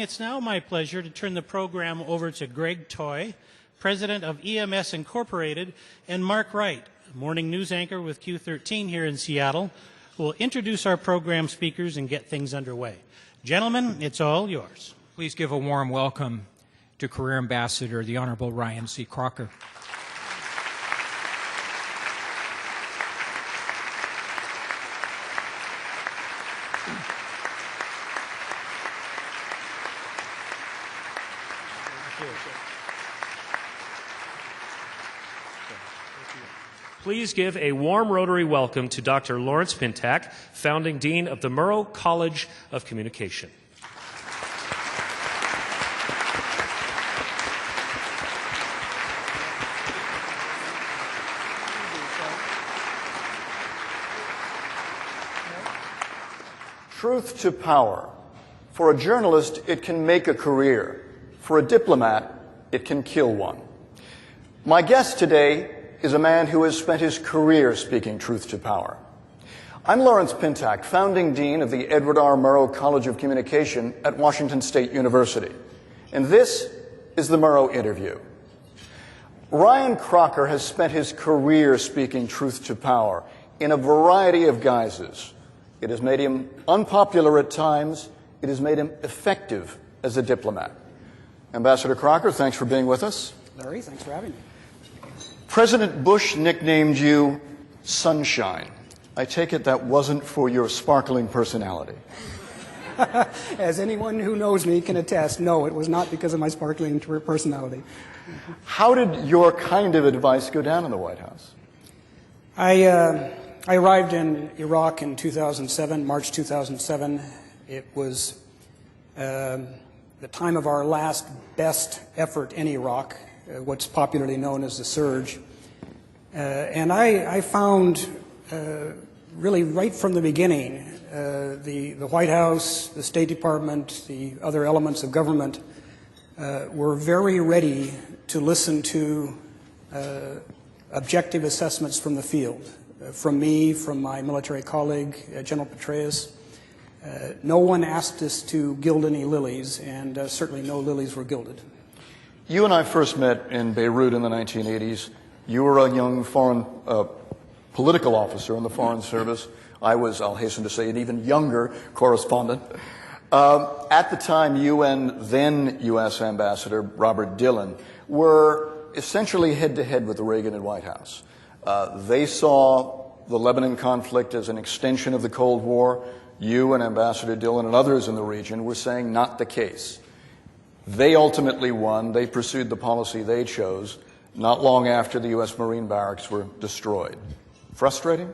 It's now my pleasure to turn the program over to Greg Toy, President of EMS Incorporated, and Mark Wright, morning news anchor with Q13 here in Seattle, who will introduce our program speakers and get things underway. Gentlemen, it's all yours. Please give a warm welcome to Career Ambassador, the Honorable Ryan C. Crocker. Please give a warm Rotary welcome to Dr. Lawrence Pintack, Founding Dean of the Murrow College of Communication. Truth to power. For a journalist, it can make a career. For a diplomat, it can kill one. My guest today is a man who has spent his career speaking truth to power. I'm Lawrence Pintack, Founding Dean of the Edward R. Murrow College of Communication at Washington State University. And this is the Murrow Interview. Ryan Crocker has spent his career speaking truth to power in a variety of guises. It has made him unpopular at times. It has made him effective as a diplomat. Ambassador Crocker, thanks for being with us. Larry, thanks for having me. President Bush nicknamed you Sunshine. I take it that wasn't for your sparkling personality. As anyone who knows me can attest, no, it was not because of my sparkling personality. How did your kind of advice go down in the White House? I arrived in Iraq in 2007, March 2007. It was the time of our last best effort in Iraq, what's popularly known as the surge. And I found really right from the beginning the White House, the State Department, the other elements of government were very ready to listen to objective assessments from the field, from me, from my military colleague, General Petraeus. No one asked us to gild any lilies, and certainly no lilies were gilded. You and I first met in Beirut in the 1980s. You were a young foreign political officer in the Foreign Service. I was, I'll hasten to say, an even younger correspondent. At the time, you and then U.S. Ambassador Robert Dillon were essentially head-to-head with the Reagan and White House. They saw the Lebanon conflict as an extension of the Cold War. You and Ambassador Dillon and others in the region were saying not the case. They ultimately won. They pursued the policy they chose not long after the U.S. Marine barracks were destroyed. Frustrating?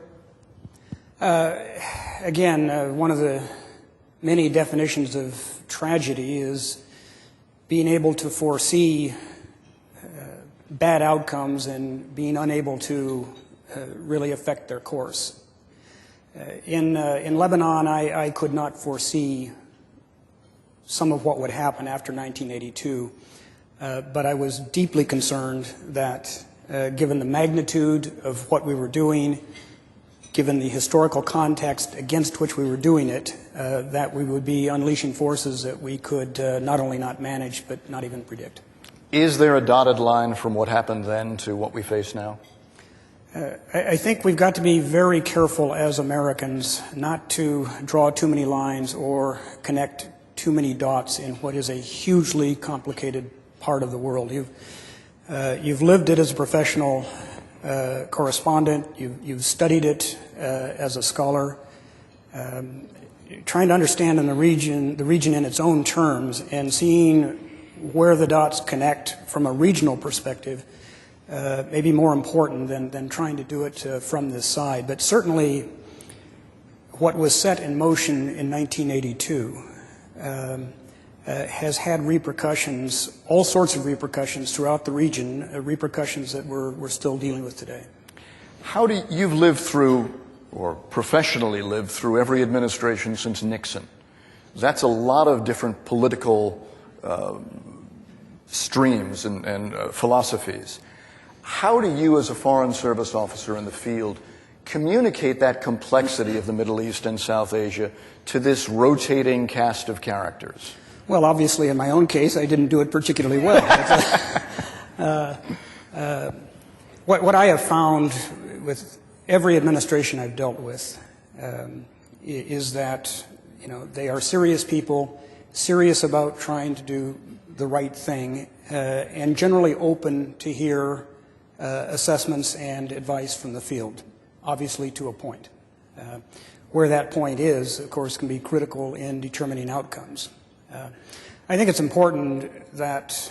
Again, one of the many definitions of tragedy is being able to foresee bad outcomes and being unable to really affect their course. In Lebanon, I could not foresee some of what would happen after 1982, but I was deeply concerned that given the magnitude of what we were doing, given the historical context against which we were doing it, that we would be unleashing forces that we could not only not manage, but not even predict. Is there a dotted line from what happened then to what we face now? I think we've got to be very careful as Americans not to draw too many lines or connect too many dots in what is a hugely complicated part of the world. You've lived it as a professional correspondent. You've studied it as a scholar. Trying to understand in the region in its own terms and seeing where the dots connect from a regional perspective may be more important than trying to do it from this side. But certainly what was set in motion in 1982 has had repercussions, all sorts of repercussions throughout the region, repercussions that we're still dealing with today. You've lived through, or professionally lived through, every administration since Nixon. That's a lot of different political streams and philosophies. How do you, as a Foreign Service officer in the field, communicate that complexity of the Middle East and South Asia to this rotating cast of characters? Well, obviously, in my own case, I didn't do it particularly well. What I have found with every administration I've dealt with is that, you know, they are serious people, serious about trying to do the right thing, and generally open to hear assessments and advice from the field, obviously to a point. Where that point is, of course, can be critical in determining outcomes. I think it's important that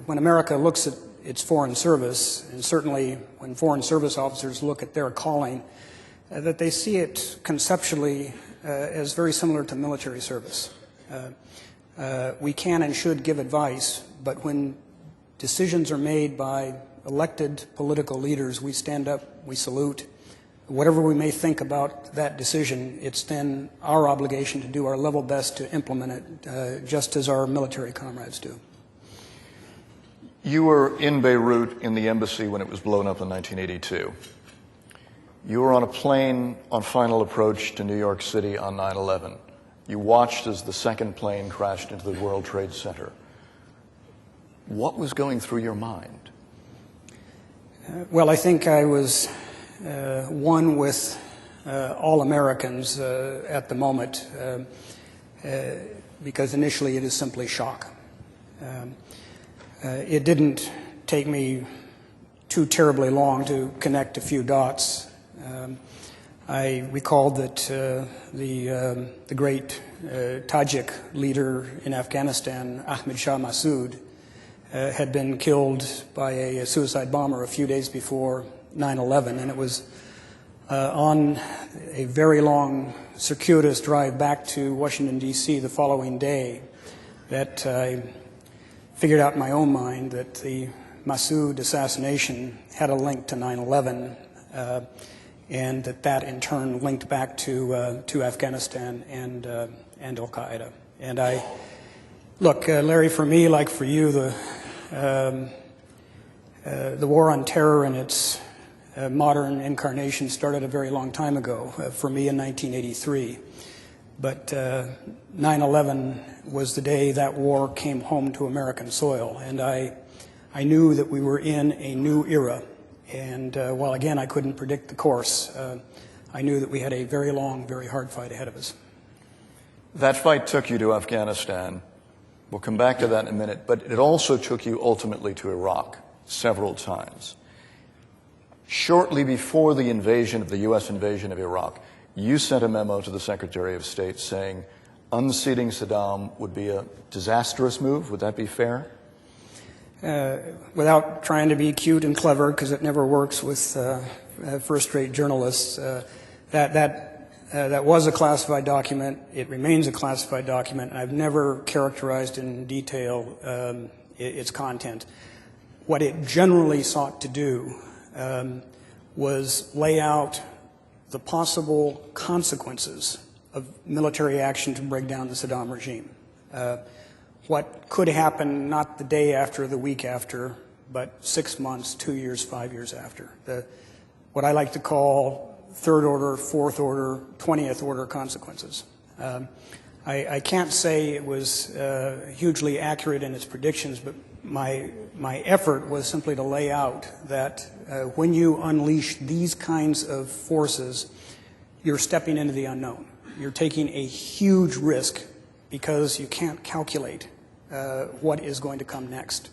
when America looks at its foreign service, and certainly when foreign service officers look at their calling, that they see it conceptually as very similar to military service. We can and should give advice, but when decisions are made by elected political leaders, we stand up, we salute. Whatever we may think about that decision, it's then our obligation to do our level best to implement it, just as our military comrades do. You were in Beirut in the embassy when it was blown up in 1982. You were on a plane on final approach to New York City on 9/11. You watched as the second plane crashed into the World Trade Center. What was going through your mind? Well, I think I was one with all Americans at the moment, because initially it is simply shock. It didn't take me too terribly long to connect a few dots. I recalled that the great Tajik leader in Afghanistan, Ahmed Shah Massoud, had been killed by a suicide bomber a few days before 9/11, and it was on a very long, circuitous drive back to Washington, D.C. the following day that I figured out in my own mind that the Massoud assassination had a link to 9/11, and that in turn linked back to Afghanistan and Al-Qaeda. And look, Larry, for me, like for you, the war on terror and its modern incarnation started a very long time ago, for me in 1983. But 9/11 was the day that war came home to American soil, and I knew that we were in a new era. And while, again, I couldn't predict the course, I knew that we had a very long, very hard fight ahead of us. That fight took you to Afghanistan. We'll come back to that in a minute, but it also took you ultimately to Iraq several times. Shortly before the invasion of the U.S. invasion of Iraq, you sent a memo to the Secretary of State saying unseating Saddam would be a disastrous move. Would that be fair? Without trying to be cute and clever, because it never works with first-rate journalists, that was a classified document. It remains a classified document. I've never characterized in detail its content. What it generally sought to do was lay out the possible consequences of military action to break down the Saddam regime. What could happen not the day after, the week after, but 6 months, 2 years, 5 years after. What I like to call third order, fourth order, 20th order consequences. I can't say it was hugely accurate in its predictions, but my effort was simply to lay out that when you unleash these kinds of forces, you're stepping into the unknown. You're taking a huge risk because you can't calculate what is going to come next.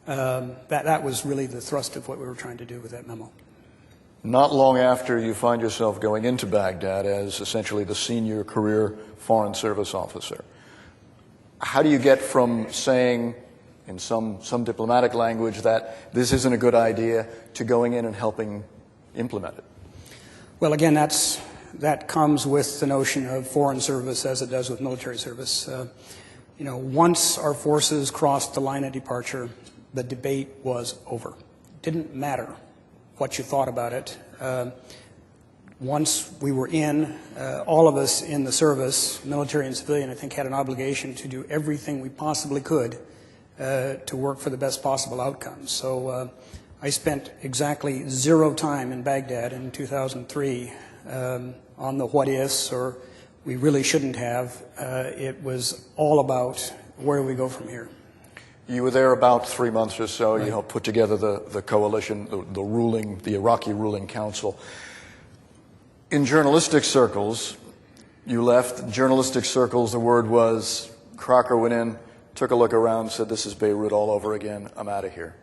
That was really the thrust of what we were trying to do with that memo. Not long after, you find yourself going into Baghdad as essentially the senior career Foreign Service officer. How do you get from saying, in some diplomatic language, that this isn't a good idea to going in and helping implement it? Well, again, that comes with the notion of foreign service as it does with military service. Once our forces crossed the line of departure, the debate was over. It didn't matter what you thought about it. Once we were in, all of us in the service, military and civilian, I think had an obligation to do everything we possibly could to work for the best possible outcomes. So I spent exactly 0 time in Baghdad in 2003 on the what ifs, or we really shouldn't have. It was all about where do we go from here? You were there about 3 months or so. Right. You helped put together the coalition, the Iraqi ruling council. In journalistic circles, you left. In journalistic circles, the word was Crocker went in, took a look around, said, "This is Beirut all over again. I'm out of here."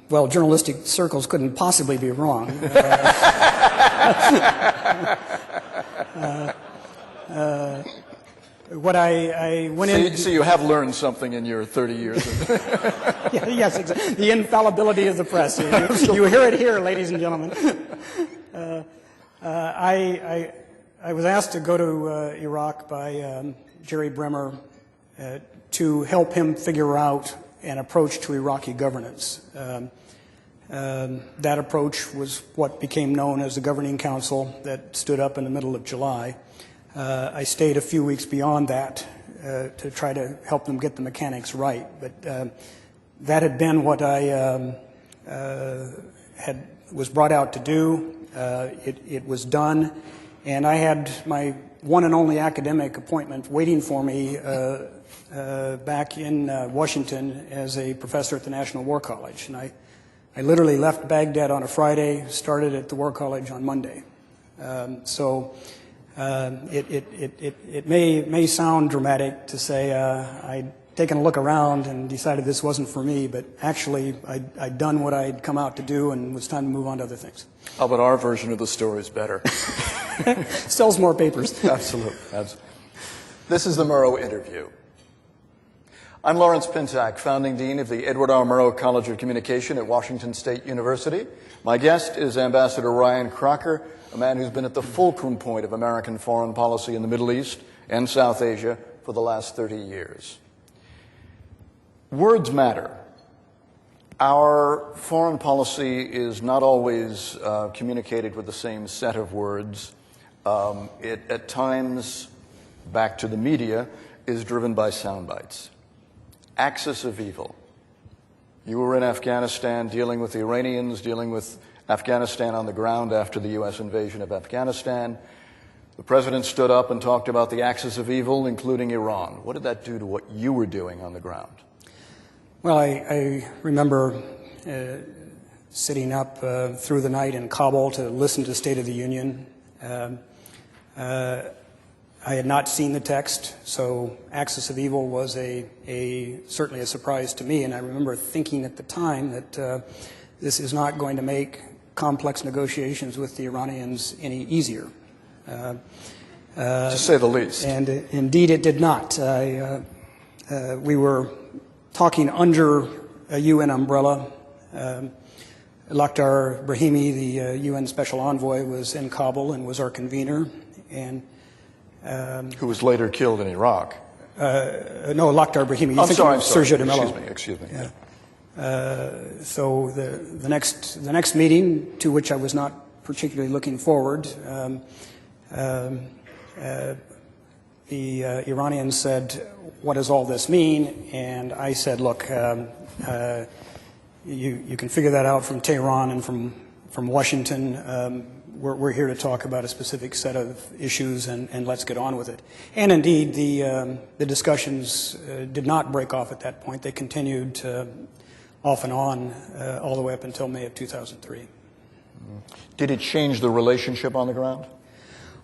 Well, journalistic circles couldn't possibly be wrong. What I went in... So you have learned something in your 30 years. Yes, exactly. The infallibility of the press. You hear it here, ladies and gentlemen. I was asked to go to Iraq by Jerry Bremer to help him figure out an approach to Iraqi governance. That approach was what became known as the Governing Council that stood up in the middle of July. I stayed a few weeks beyond that to try to help them get the mechanics right, but that had been what I was brought out to do. It was done, and I had my one and only academic appointment waiting for me back in Washington as a professor at the National War College. And I literally left Baghdad on a Friday, started at the War College on Monday. It may sound dramatic to say I'd taken a look around and decided this wasn't for me, but actually I'd done what I'd come out to do, and it was time to move on to other things. Oh, but our version of the story is better. Sells more papers. Absolutely. This is the Murrow interview. I'm Lawrence Pintack, founding dean of the Edward R. Murrow College of Communication at Washington State University. My guest is Ambassador Ryan Crocker, a man who's been at the fulcrum point of American foreign policy in the Middle East and South Asia for the last 30 years. Words matter. Our foreign policy is not always communicated with the same set of words. It, at times, back to the media, is driven by sound bites. Axis of evil. You were in Afghanistan dealing with the Iranians, dealing with Afghanistan on the ground after the U.S. invasion of Afghanistan. The president stood up and talked about the axis of evil, including Iran. What did that do to what you were doing on the ground? Well, I remember sitting up through the night in Kabul to listen to State of the Union. I had not seen the text, so axis of evil was certainly a surprise to me, and I remember thinking at the time that this is not going to make complex negotiations with the Iranians any easier. To say the least. And indeed it did not. We were talking under a UN umbrella. Lakhdar Brahimi, the UN Special Envoy, was in Kabul and was our convener. And who was later killed in Iraq. No, Lakhdar Brahimi. I'm sorry. Sergio de Mello. Excuse me. Yeah. So the next meeting, to which I was not particularly looking forward, the Iranians said, "What does all this mean?" And I said, "Look, you can figure that out from Tehran and from Washington. We're here to talk about a specific set of issues, and let's get on with it." And indeed, the discussions did not break off at that point. They continued off and on all the way up until May of 2003. Did it change the relationship on the ground?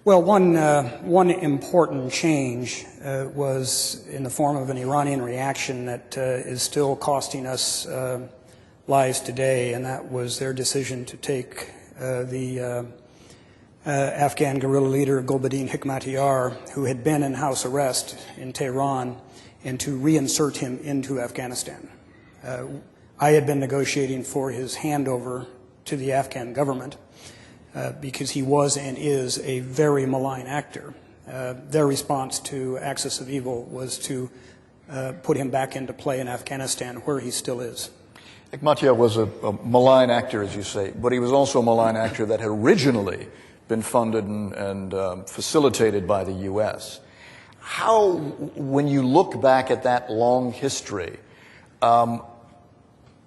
Well, one important change was in the form of an Iranian reaction that is still costing us lives today, and that was their decision to take the Afghan guerrilla leader Gulbuddin Hekmatyar, who had been in house arrest in Tehran, and to reinsert him into Afghanistan. I had been negotiating for his handover to the Afghan government because he was and is a very malign actor. Their response to Axis of Evil was to put him back into play in Afghanistan, where he still is. Hekmatyar was a malign actor, as you say, but he was also a malign actor that had originally been funded and facilitated by the U.S. How, when you look back at that long history,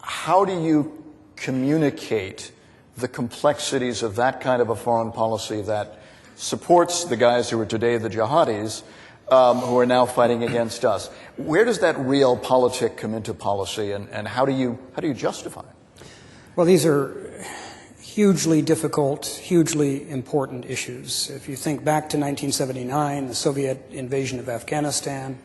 how do you communicate the complexities of that kind of a foreign policy that supports the guys who are today the jihadis, who are now fighting against us. Where does that realpolitik come into policy, and how do you justify it? Well, these are hugely difficult, hugely important issues. If you think back to 1979, the Soviet invasion of Afghanistan,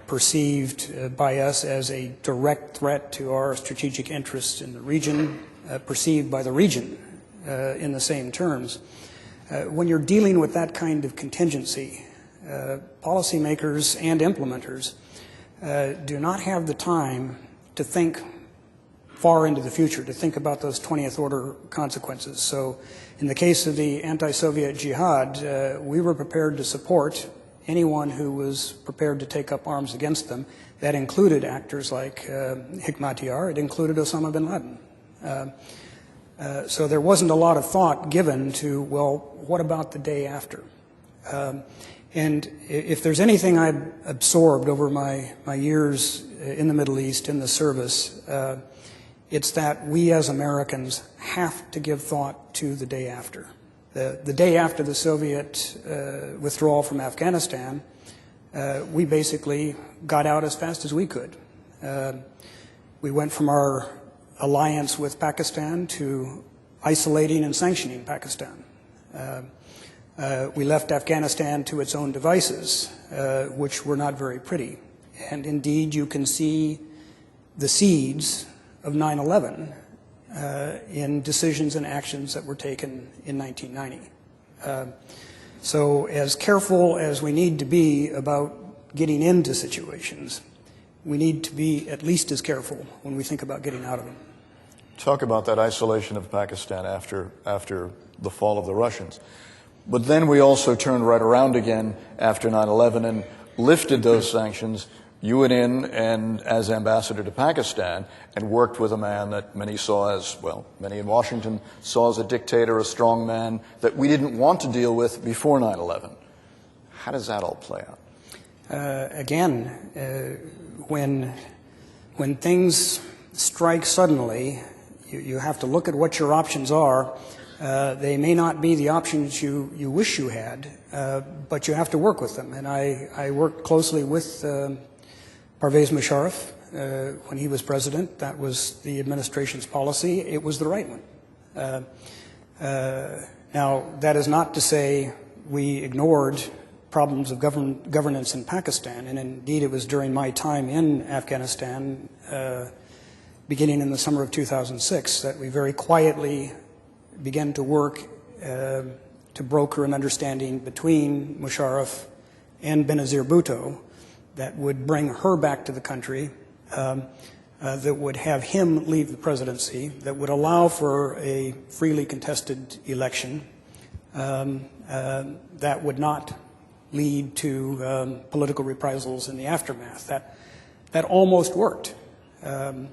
perceived by us as a direct threat to our strategic interests in the region, perceived by the region in the same terms. When you're dealing with that kind of contingency, policymakers and implementers do not have the time to think far into the future, to think about those 20th order consequences. So in the case of the anti-Soviet jihad, we were prepared to support anyone who was prepared to take up arms against them. That included actors like Hekmatyar. It included Osama bin Laden. So there wasn't a lot of thought given to, well, what about the day after? And if there's anything I've absorbed over my years in the Middle East, in the service, it's that we as Americans have to give thought to the day after. The day after the Soviet withdrawal from Afghanistan, we basically got out as fast as we could. We went from our alliance with Pakistan to isolating and sanctioning Pakistan. We left Afghanistan to its own devices, which were not very pretty. And indeed, you can see the seeds of 9/11 in decisions and actions that were taken in 1990. So as careful as we need to be about getting into situations, we need to be at least as careful when we think about getting out of them. Talk about that isolation of Pakistan after the fall of the Russians. But then we also turned right around again after 9/11 and lifted those sanctions. You went in and as ambassador to Pakistan and worked with a man that many saw as, well, many in Washington saw as a dictator, a strong man that we didn't want to deal with before 9/11. How does that all play out? When things strike suddenly, you have to look at what your options are. They may not be the options you wish you had, but you have to work with them. And I worked closely with Parvez Musharraf when he was president. That was the administration's policy. It was the right one. Now, that is not to say we ignored problems of governance in Pakistan, and indeed it was during my time in Afghanistan, beginning in the summer of 2006, that we very quietly began to work to broker an understanding between Musharraf and Benazir Bhutto that would bring her back to the country, that would have him leave the presidency, that would allow for a freely contested election, that would not lead to political reprisals in the aftermath. That almost worked until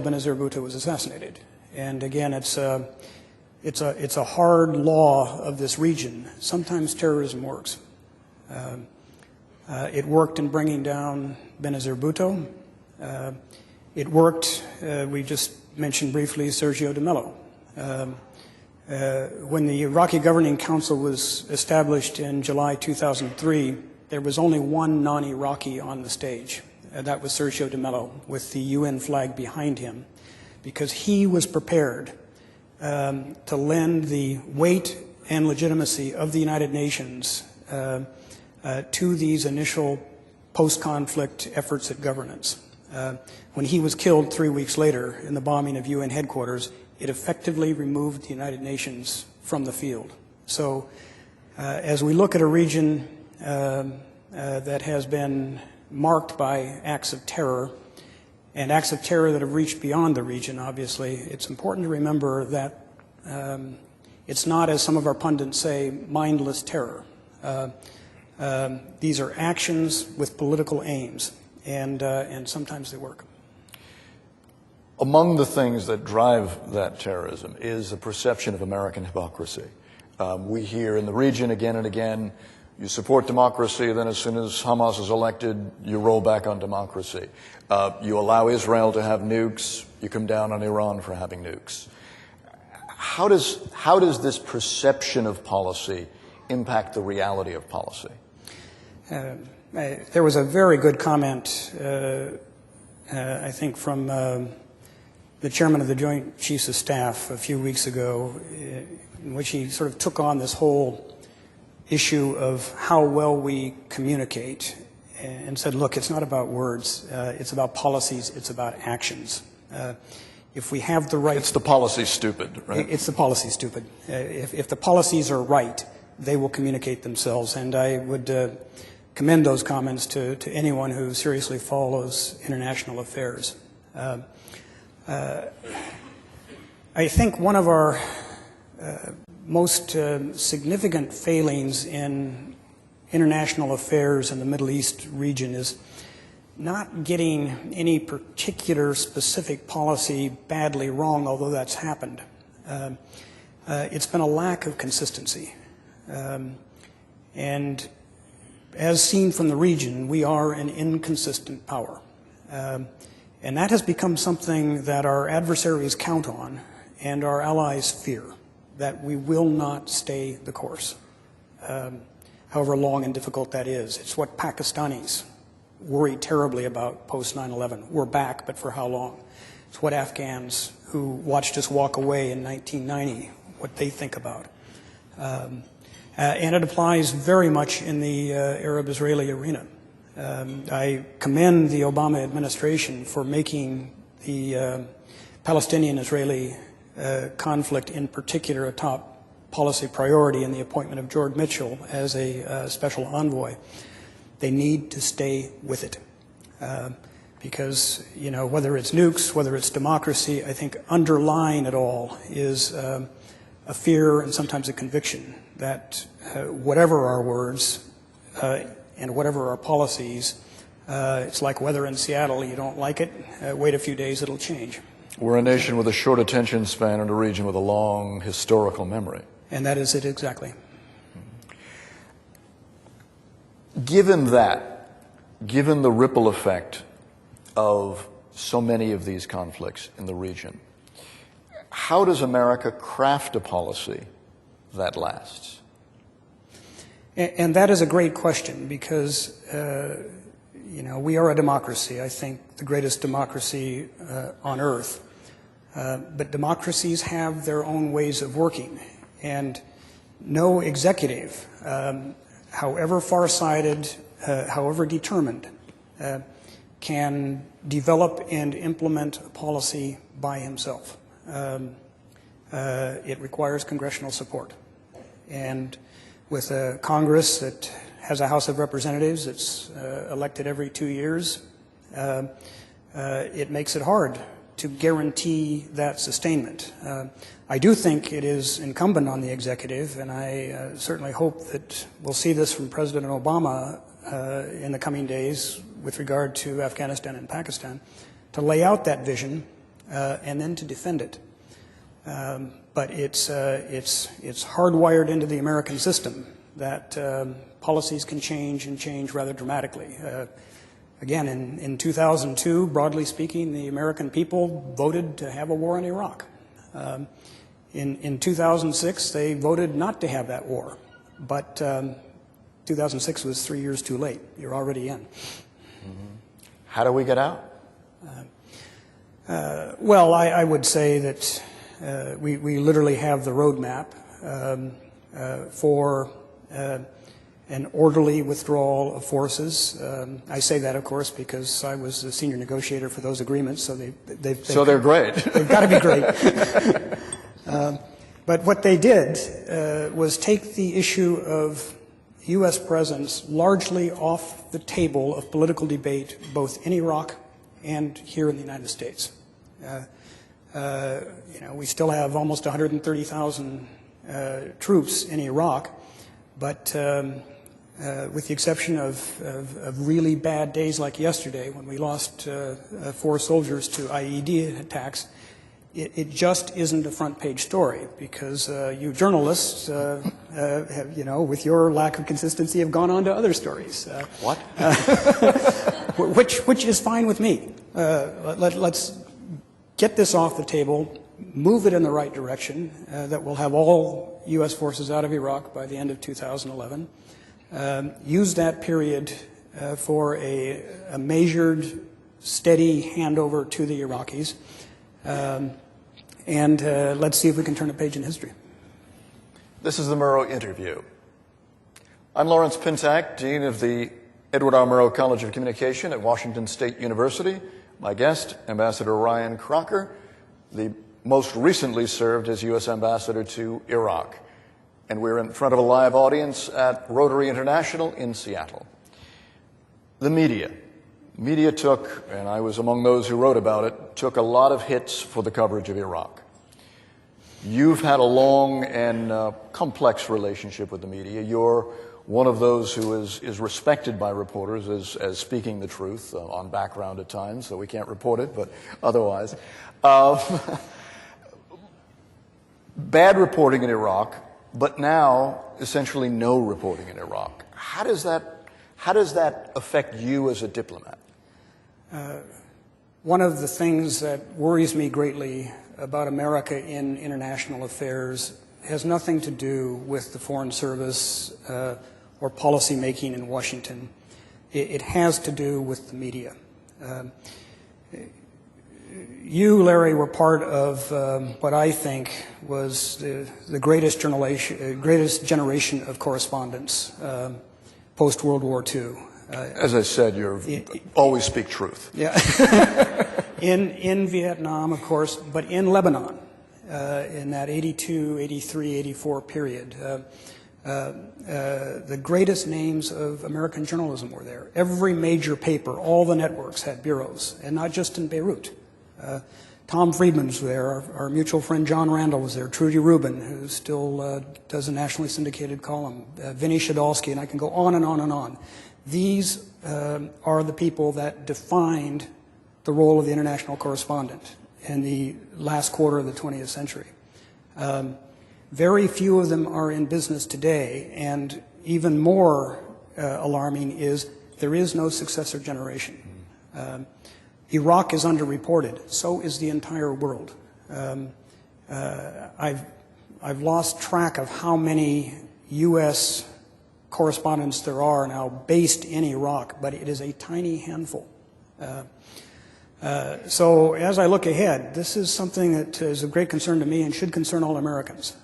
Benazir Bhutto was assassinated. And again, it's a hard law of this region. Sometimes terrorism works. It worked in bringing down Benazir Bhutto. It worked, we just mentioned briefly, Sergio de Mello. When the Iraqi Governing Council was established in July 2003, there was only one non-Iraqi on the stage. That was Sergio de Mello, with the UN flag behind him, because he was prepared to lend the weight and legitimacy of the United Nations to these initial post-conflict efforts at governance. When he was killed 3 weeks later in the bombing of UN headquarters, it effectively removed the United Nations from the field. So as we look at a region that has been marked by acts of terror, and acts of terror that have reached beyond the region, obviously, it's important to remember that it's not, as some of our pundits say, mindless terror. These are actions with political aims, and sometimes they work. Among the things that drive that terrorism is the perception of American hypocrisy. We hear in the region again and again, you support democracy, then as soon as Hamas is elected, you roll back on democracy. You allow Israel to have nukes, you come down on Iran for having nukes. How does this perception of policy impact the reality of policy? There was a very good comment, I think, from the chairman of the Joint Chiefs of Staff a few weeks ago, in which he sort of took on this whole issue of how well we communicate and said, look, it's not about words, it's about policies, it's about actions. If we have the right... It's the policy stupid, right? It's the policy stupid. If the policies are right, they will communicate themselves, and I would commend those comments to anyone who seriously follows international affairs. I think one of our most significant failings in international affairs in the Middle East region is not getting any particular specific policy badly wrong, although that's happened. It's been a lack of consistency. And as seen from the region, we are an inconsistent power. And that has become something that our adversaries count on and our allies fear, that we will not stay the course, however long and difficult that is. It's what Pakistanis worry terribly about post 9/11. We're back, but for how long? It's what Afghans who watched us walk away in 1990, what they think about. And it applies very much in the Arab-Israeli arena. I commend the Obama administration for making the Palestinian-Israeli conflict in particular a top policy priority in the appointment of George Mitchell as a special envoy. They need to stay with it. Because, you know, whether it's nukes, whether it's democracy, I think underlying it all is a fear and sometimes a conviction that whatever our words and whatever our policies, it's like weather in Seattle. You don't like it, wait a few days, it'll change. We're a nation with a short attention span and a region with a long historical memory. And that is it exactly. Given that, given the ripple effect of so many of these conflicts in the region, how does America craft a policy that lasts? And that is a great question because, you know, we are a democracy, I think the greatest democracy on earth. But democracies have their own ways of working. And no executive, however far-sighted, however determined, can develop and implement a policy by himself. It requires congressional support. And with a Congress that has a House of Representatives that's elected every 2 years, it makes it hard to guarantee that sustainment. I do think it is incumbent on the executive, and I certainly hope that we'll see this from President Obama in the coming days with regard to Afghanistan and Pakistan, to lay out that vision and then to defend it. But it's hardwired into the American system that policies can change and change rather dramatically. Again, in 2002, broadly speaking, the American people voted to have a war in Iraq. In 2006, they voted not to have that war. But 2006 was 3 years too late. You're already in. Mm-hmm. How do we get out? Well, I would say that we literally have the roadmap for an orderly withdrawal of forces. I say that, of course, because I was the senior negotiator for those agreements, so they're great. They've got to be great. But what they did was take the issue of U.S. presence largely off the table of political debate, both in Iraq and here in the United States. You know, we still have almost 130,000 troops in Iraq, but with the exception of really bad days like yesterday when we lost 4 soldiers to IED attacks, it just isn't a front-page story because you journalists, have, you know, with your lack of consistency, have gone on to other stories. What? Which is fine with me. Let's get this off the table, move it in the right direction, that will have all U.S. forces out of Iraq by the end of 2011. Use that period for a measured, steady handover to the Iraqis. And let's see if we can turn a page in history. This is the Murrow interview. I'm Lawrence Pintack, Dean of the Edward R. Murrow College of Communication at Washington State University. My guest, Ambassador Ryan Crocker, the most recently served as U.S. Ambassador to Iraq. And we're in front of a live audience at Rotary International in Seattle. The media. Media took, and I was among those who wrote about it, took a lot of hits for the coverage of Iraq. You've had a long and complex relationship with the media. You're one of those who is respected by reporters as speaking the truth on background at times, so we can't report it, but otherwise. Bad reporting in Iraq, but now essentially no reporting in Iraq. How does that affect you as a diplomat? One of the things that worries me greatly about America in international affairs has nothing to do with the Foreign Service or policy making in Washington. It has to do with the media. You, Larry, were part of what I think was the greatest generation of correspondents post-World War II. As I said, you always speak truth. Yeah. in Vietnam, of course, but in Lebanon, in that 82, 83, 84 period. The greatest names of American journalism were there. Every major paper, all the networks had bureaus, and not just in Beirut. Tom Friedman was there. Our mutual friend John Randall was there. Trudy Rubin, who still does a nationally syndicated column. Vinny Shadolsky, and I can go on and on and on. These are the people that defined the role of the international correspondent in the last quarter of the 20th century. Very few of them are in business today, and even more alarming is there is no successor generation. Iraq is underreported. So is the entire world. I've lost track of how many U.S. correspondents there are now based in Iraq, but it is a tiny handful. So as I look ahead, this is something that is of great concern to me and should concern all Americans.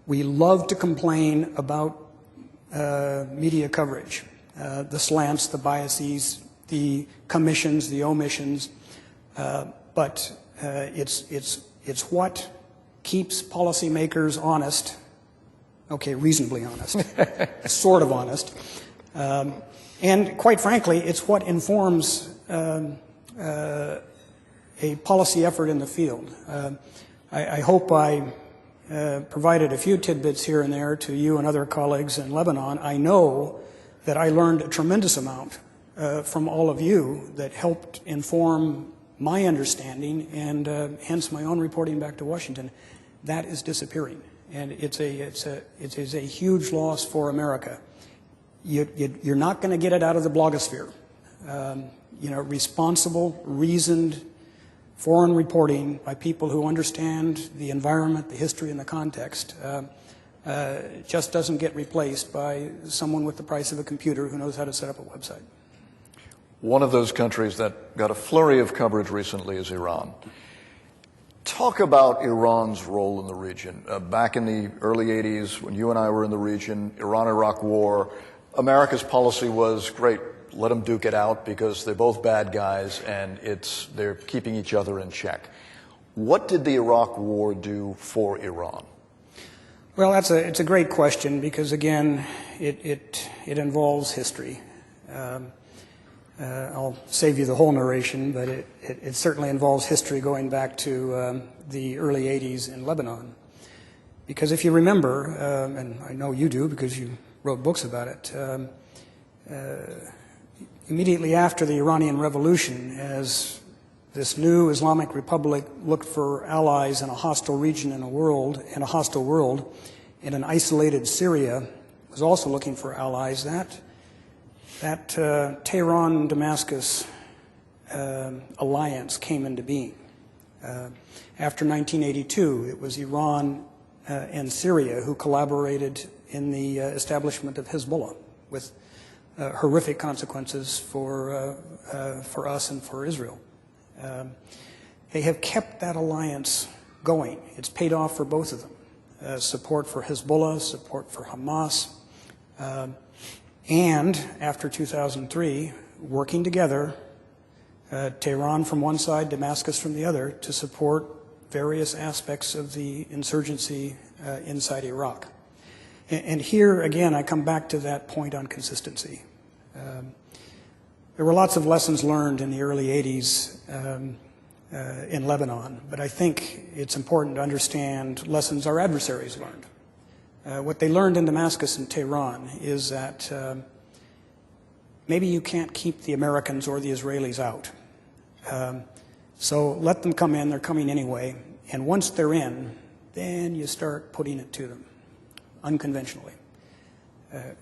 We love to complain about media coverage, the slants, the biases, the commissions, the omissions, but it's what keeps policymakers honest. Okay, reasonably honest, sort of honest, and quite frankly, it's what informs a policy effort in the field. I hope I provided a few tidbits here and there to you and other colleagues in Lebanon. I know that I learned a tremendous amount from all of you that helped inform my understanding and hence my own reporting back to Washington. That is disappearing, and it is a huge loss for America. You're not going to get it out of the blogosphere. Responsible, reasoned foreign reporting by people who understand the environment, the history, and the context just doesn't get replaced by someone with the price of a computer who knows how to set up a website. One of those countries that got a flurry of coverage recently is Iran. Talk about Iran's role in the region. Back in the early 80s, when you and I were in the region, Iran-Iraq war, America's policy was, great, let them duke it out because they're both bad guys and they're keeping each other in check. What did the Iraq war do for Iran? Well, it's a great question because, again, it involves history. I'll save you the whole narration, but it certainly involves history going back to the early 80s in Lebanon. Because if you remember, and I know you do because you wrote books about it, immediately after the Iranian Revolution, as this new Islamic Republic looked for allies in a hostile region in a hostile world, and an isolated Syria was also looking for allies, that Tehran-Damascus alliance came into being. After 1982, it was Iran and Syria who collaborated in the establishment of Hezbollah, with horrific consequences for us and for Israel. They have kept that alliance going. It's paid off for both of them. Support for Hezbollah, support for Hamas, and after 2003, working together, Tehran from one side, Damascus from the other, to support various aspects of the insurgency inside Iraq. And here, again, I come back to that point on consistency. There were lots of lessons learned in the early 80s in Lebanon, but I think it's important to understand lessons our adversaries learned. What they learned in Damascus and Tehran is that maybe you can't keep the Americans or the Israelis out. So let them come in, they're coming anyway, and once they're in, then you start putting it to them, unconventionally.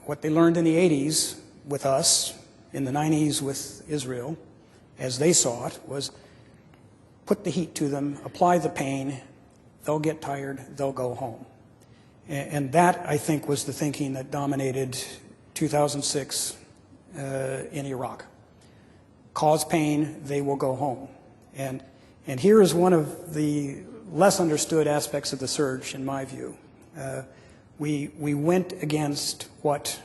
What they learned in the 80s with us, in the 90s with Israel, as they saw it, was put the heat to them, apply the pain, they'll get tired, they'll go home. And that, I think, was the thinking that dominated 2006 in Iraq. Cause pain, they will go home. And here is one of the less understood aspects of the surge, in my view. We went against what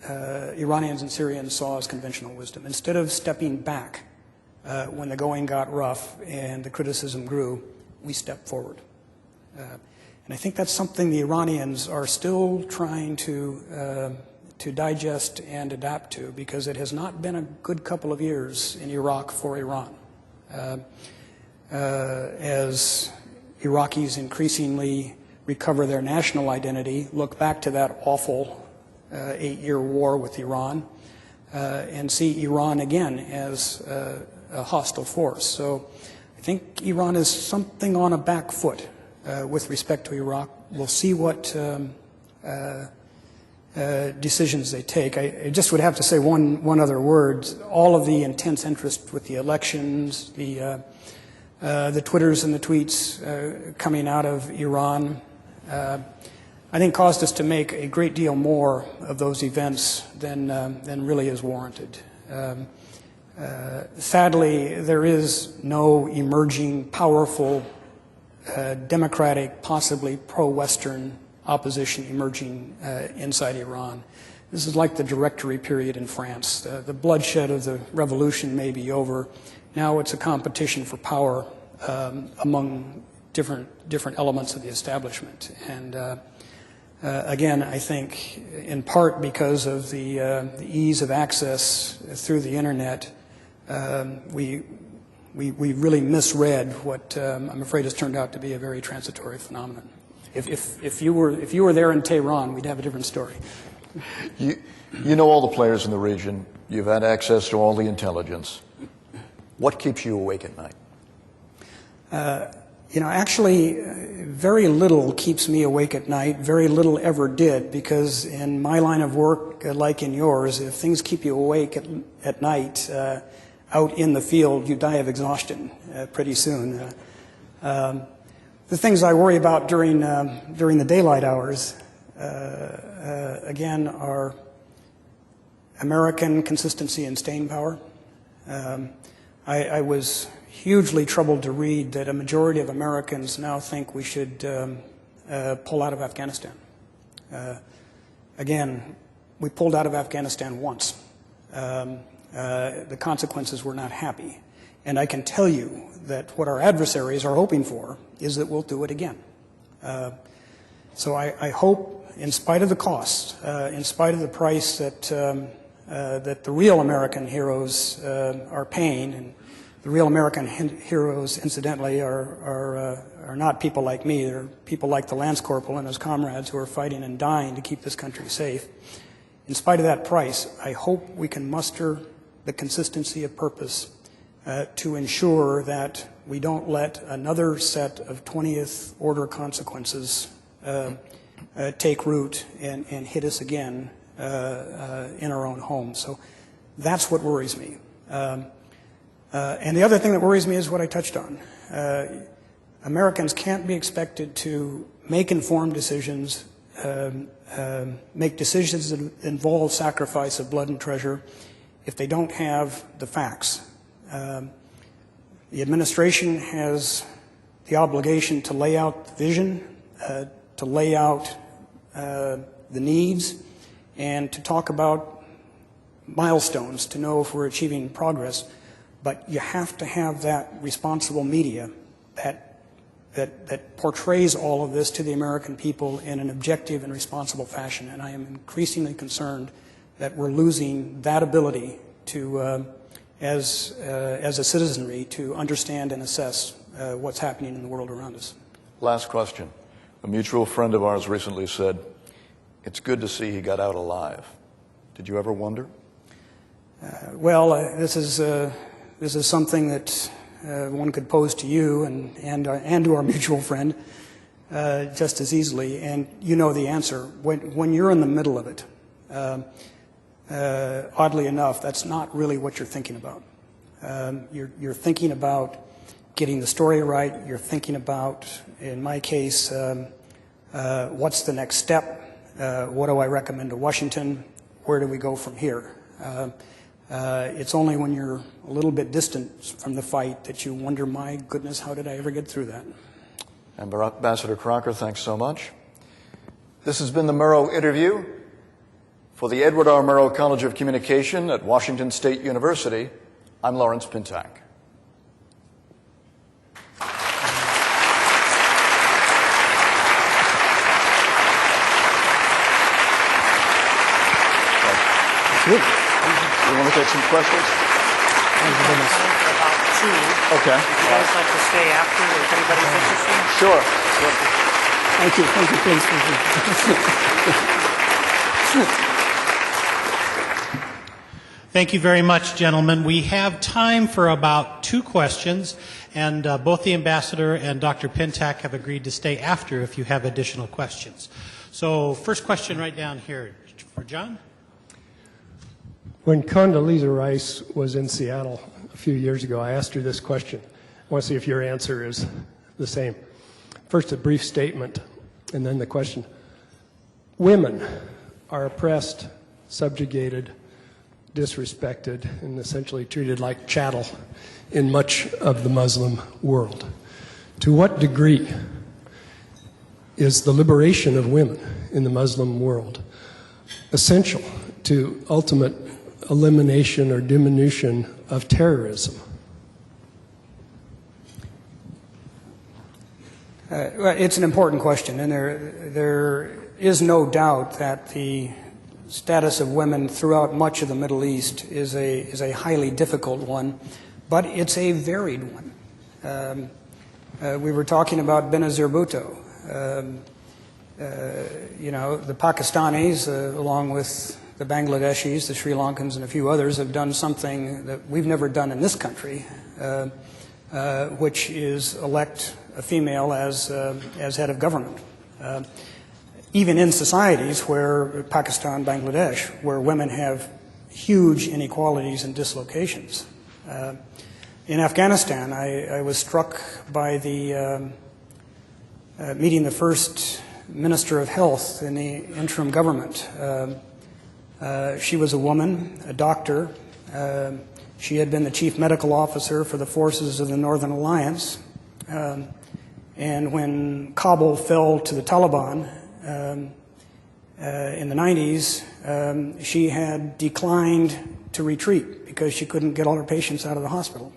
Iranians and Syrians saw as conventional wisdom. Instead of stepping back when the going got rough and the criticism grew, we stepped forward. And I think that's something the Iranians are still trying to digest and adapt to, because it has not been a good couple of years in Iraq for Iran. As Iraqis increasingly recover their national identity, look back to that awful 8-year war with Iran, and see Iran again as a hostile force. So I think Iran is something on a back foot with respect to Iraq. We'll see what decisions they take. I just would have to say one other word. All of the intense interest with the elections, the Twitters and the tweets coming out of Iran, I think caused us to make a great deal more of those events than really is warranted. Sadly, there is no emerging, powerful, democratic, possibly pro-Western opposition emerging inside Iran. This is like the Directory period in France. The bloodshed of the revolution may be over. Now it's a competition for power among different elements of the establishment. And again, I think in part because of the ease of access through the internet, we really misread what I'm afraid has turned out to be a very transitory phenomenon. If you were there in Tehran, we'd have a different story. You know all the players in the region. You've had access to all the intelligence. What keeps you awake at night? Actually, very little keeps me awake at night. Very little ever did, because in my line of work, like in yours, if things keep you awake at night out in the field, you die of exhaustion pretty soon. The things I worry about during the daylight hours, again, are American consistency and staying power. I was hugely troubled to read that a majority of Americans now think we should pull out of Afghanistan. Again, we pulled out of Afghanistan once. The consequences were not happy. And I can tell you that what our adversaries are hoping for is that we'll do it again. So I hope, in spite of the cost, in spite of the price that the real American heroes are paying, and the real American heroes, incidentally, are not people like me. They're people like the Lance Corporal and his comrades who are fighting and dying to keep this country safe. In spite of that price, I hope we can muster the consistency of purpose to ensure that we don't let another set of 20th order consequences take root and hit us again in our own home. So that's what worries me. And the other thing that worries me is what I touched on. Americans can't be expected to make informed decisions, make decisions that involve sacrifice of blood and treasure if they don't have the facts. The administration has the obligation to lay out the vision, to lay out the needs, and to talk about milestones to know if we're achieving progress. But you have to have that responsible media that portrays all of this to the American people in an objective and responsible fashion. And I am increasingly concerned that we're losing that ability to, as a citizenry, to understand and assess what's happening in the world around us. Last question. A mutual friend of ours recently said, "It's good to see he got out alive." Did you ever wonder? Well, this is something that one could pose to you and to our mutual friend just as easily, and you know the answer. When you're in the middle of it, oddly enough, that's not really what you're thinking about. You're thinking about getting the story right. You're thinking about, in my case, what's the next step? What do I recommend to Washington? Where do we go from here? It's only when you're a little bit distant from the fight that you wonder, my goodness, how did I ever get through that? Ambassador Crocker, thanks so much. This has been the Murrow interview. For the Edward R. Murrow College of Communication at Washington State University, I'm Lawrence Pintack. Good. You want to take some questions? About two. Okay. Would you guys like to stay after if anybody's interested? Sure. Thank you, please. Thank you very much, gentlemen. We have time for about two questions, and both the ambassador and Dr. Pintack have agreed to stay after if you have additional questions. So, first question right down here for John. When Condoleezza Rice was in Seattle a few years ago, I asked her this question. I want to see if your answer is the same. First, a brief statement, and then the question. Women are oppressed, subjugated, disrespected, and essentially treated like chattel in much of the Muslim world. To what degree is the liberation of women in the Muslim world essential to ultimate elimination or diminution of terrorism? Well, it's an important question, and there is no doubt that the status of women throughout much of the Middle East is a highly difficult one, but it's a varied one. We were talking about Benazir Bhutto. The Pakistanis, along with the Bangladeshis, the Sri Lankans, and a few others, have done something that we've never done in this country, which is elect a female as head of government. Even in societies where Pakistan, Bangladesh, where women have huge inequalities and dislocations. In Afghanistan, I was struck by the meeting the first Minister of Health in the interim government. She was a woman, a doctor. She had been the chief medical officer for the forces of the Northern Alliance. And when Kabul fell to the Taliban in the 90s, she had declined to retreat because she couldn't get all her patients out of the hospital.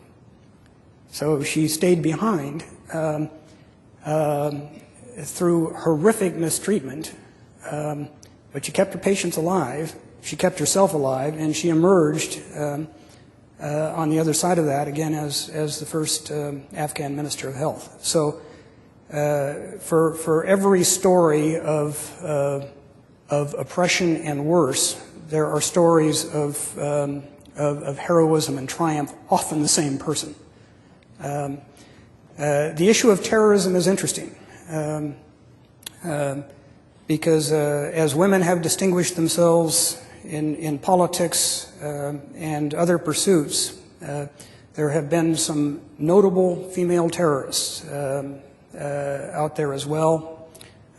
So she stayed behind through horrific mistreatment, but she kept her patients alive, she kept herself alive, and she emerged on the other side of that, again, as the first Afghan Minister of Health. So for every story of oppression and worse, there are stories of heroism and triumph, often the same person. The issue of terrorism is interesting because as women have distinguished themselves in politics and other pursuits, there have been some notable female terrorists out there as well.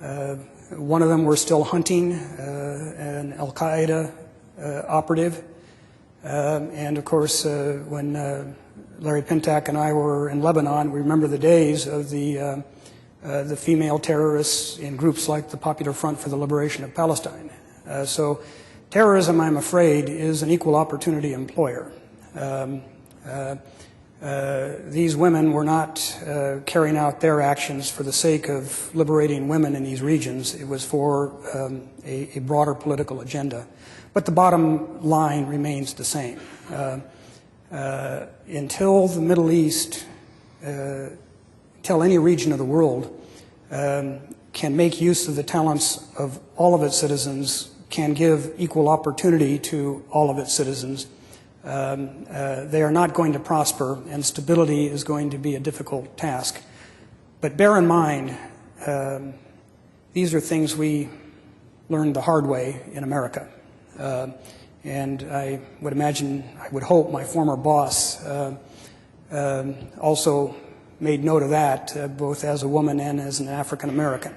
One of them we're still hunting, an Al-Qaeda operative. And of course, when Larry Pintack and I were in Lebanon, we remember the days of the female terrorists in groups like the Popular Front for the Liberation of Palestine. So terrorism, I'm afraid, is an equal opportunity employer. These women were not carrying out their actions for the sake of liberating women in these regions. It was for a broader political agenda. But the bottom line remains the same. Until the Middle East, until any region of the world can make use of the talents of all of its citizens, can give equal opportunity to all of its citizens, they are not going to prosper, and stability is going to be a difficult task. But bear in mind, these are things we learned the hard way in America. And I would imagine, I would hope my former boss also made note of that, both as a woman and as an African American.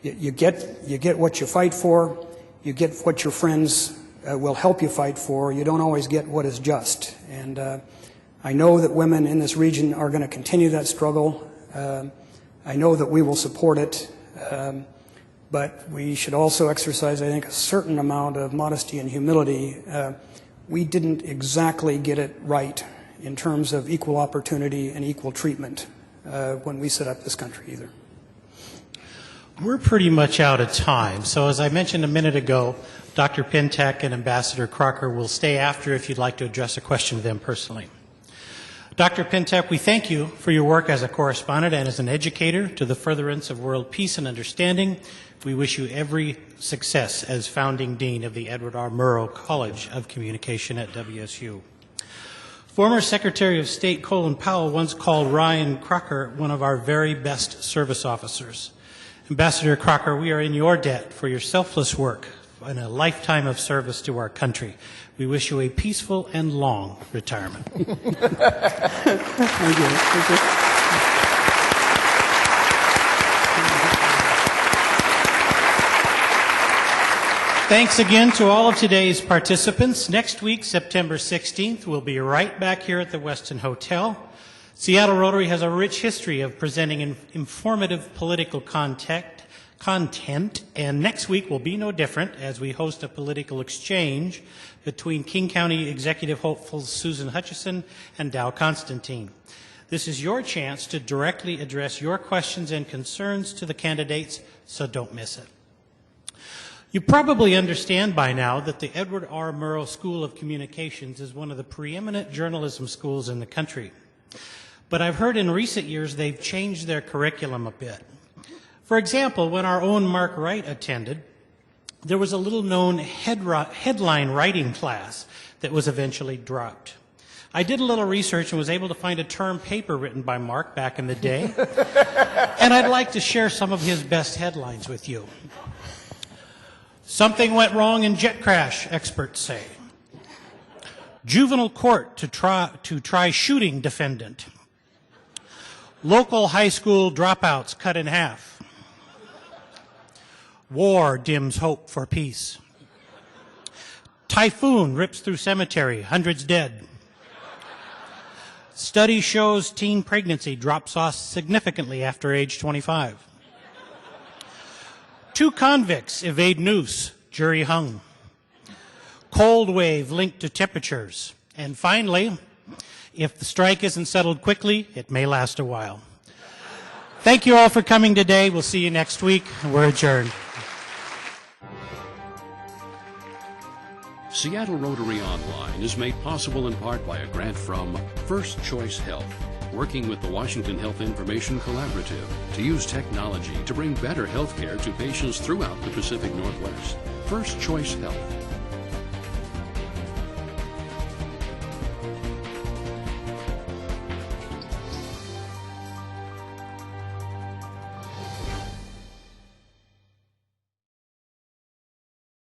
You get what you fight for, you get what your friends will help you fight for. You don't always get what is just. And I know that women in this region are going to continue that struggle. I know that we will support it. But we should also exercise, I think, a certain amount of modesty and humility. We didn't exactly get it right in terms of equal opportunity and equal treatment when we set up this country either. We're pretty much out of time. So as I mentioned a minute ago, Dr. Pintack and Ambassador Crocker will stay after if you'd like to address a question to them personally. Dr. Pintack, we thank you for your work as a correspondent and as an educator to the furtherance of world peace and understanding. We wish you every success as founding dean of the Edward R. Murrow College of Communication at WSU. Former Secretary of State Colin Powell once called Ryan Crocker one of our very best service officers. Ambassador Crocker, we are in your debt for your selfless work and a lifetime of service to our country. We wish you a peaceful and long retirement. Thank you. Thank you. Thanks again to all of today's participants. Next week, September 16th, we'll be right back here at the Westin Hotel. Seattle Rotary has a rich history of presenting informative political content, and next week will be no different as we host a political exchange between King County Executive Hopefuls Susan Hutchison and Dow Constantine. This is your chance to directly address your questions and concerns to the candidates, so don't miss it. You probably understand by now that the Edward R. Murrow School of Communications is one of the preeminent journalism schools in the country. But I've heard in recent years they've changed their curriculum a bit. For example, when our own Mark Wright attended, there was a little-known headline writing class that was eventually dropped. I did a little research and was able to find a term paper written by Mark back in the day, and I'd like to share some of his best headlines with you. Something went wrong in jet crash, experts say. Juvenile court to try shooting defendant. Local high school dropouts cut in half. War dims hope for peace. Typhoon rips through cemetery, hundreds dead. Study shows teen pregnancy drops off significantly after age 25. 2 convicts evade noose, jury hung. Cold wave linked to temperatures. And finally, if the strike isn't settled quickly, it may last a while. Thank you all for coming today. We'll see you next week. We're adjourned. Seattle Rotary Online is made possible in part by a grant from First Choice Health, working with the Washington Health Information Collaborative to use technology to bring better health care to patients throughout the Pacific Northwest. First Choice Health.